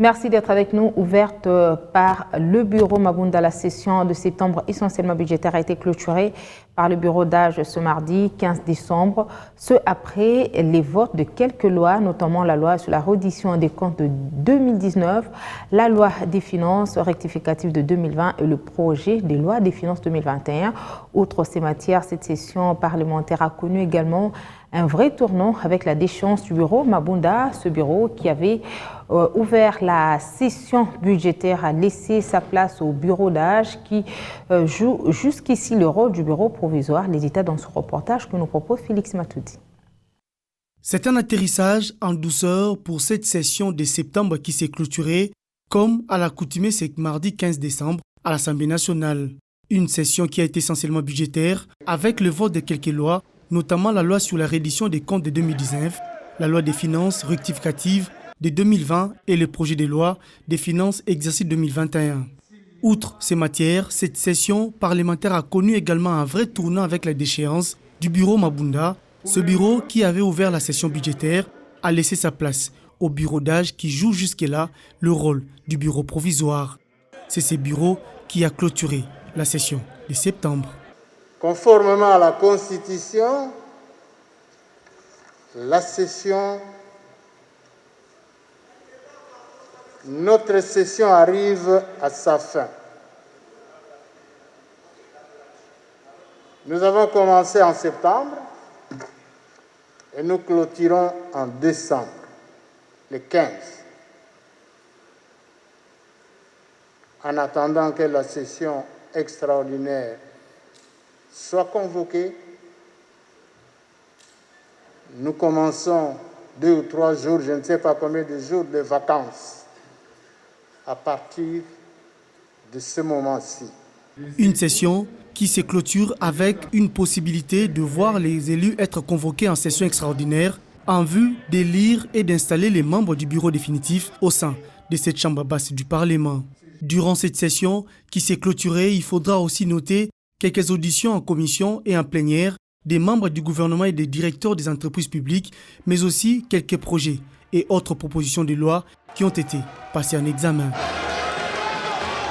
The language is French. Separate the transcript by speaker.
Speaker 1: Merci d'être avec nous. Ouverte par le bureau Mabunda, la session de septembre essentiellement budgétaire a été clôturée par le bureau d'âge ce mardi 15 décembre, ce après les votes de quelques lois, notamment la loi sur la reddition des comptes de 2019, la loi des finances rectificatives de 2020 et le projet des lois des finances 2021. Outre ces matières, cette session parlementaire a connu également un vrai tournant avec la déchéance du bureau Mabunda. Ce bureau qui avait ouvert la session budgétaire a laissé sa place au bureau d'âge qui joue jusqu'ici le rôle du bureau provisoire. Les détails dans ce reportage que nous propose Félix Matoudi.
Speaker 2: C'est un atterrissage en douceur pour cette session de septembre qui s'est clôturée, comme à l'accoutumée ce mardi 15 décembre à l'Assemblée nationale. Une session qui a été essentiellement budgétaire avec le vote de quelques lois, notamment la loi sur la reddition des comptes de 2019, la loi des finances rectificatives de 2020 et le projet de loi des finances exercice 2021. Outre ces matières, cette session parlementaire a connu également un vrai tournant avec la déchéance du bureau Mabunda. Ce bureau qui avait ouvert la session budgétaire a laissé sa place au bureau d'âge qui joue jusque-là le rôle du bureau provisoire. C'est ce bureau qui a clôturé la session de septembre.
Speaker 3: Conformément à la Constitution, notre session arrive à sa fin. Nous avons commencé en septembre et nous clôturons en décembre, le 15. En attendant que la session extraordinaire soit convoquée, nous commençons 2 ou 3 jours, je ne sais pas combien de jours de vacances à partir de ce moment-ci.
Speaker 2: Une session qui se clôture avec une possibilité de voir les élus être convoqués en session extraordinaire en vue d'élire et d'installer les membres du bureau définitif au sein de cette chambre basse du Parlement. Durant cette session qui s'est clôturée, il faudra aussi noter quelques auditions en commission et en plénière des membres du gouvernement et des directeurs des entreprises publiques, mais aussi quelques projets et autres propositions de loi qui ont été passées en examen.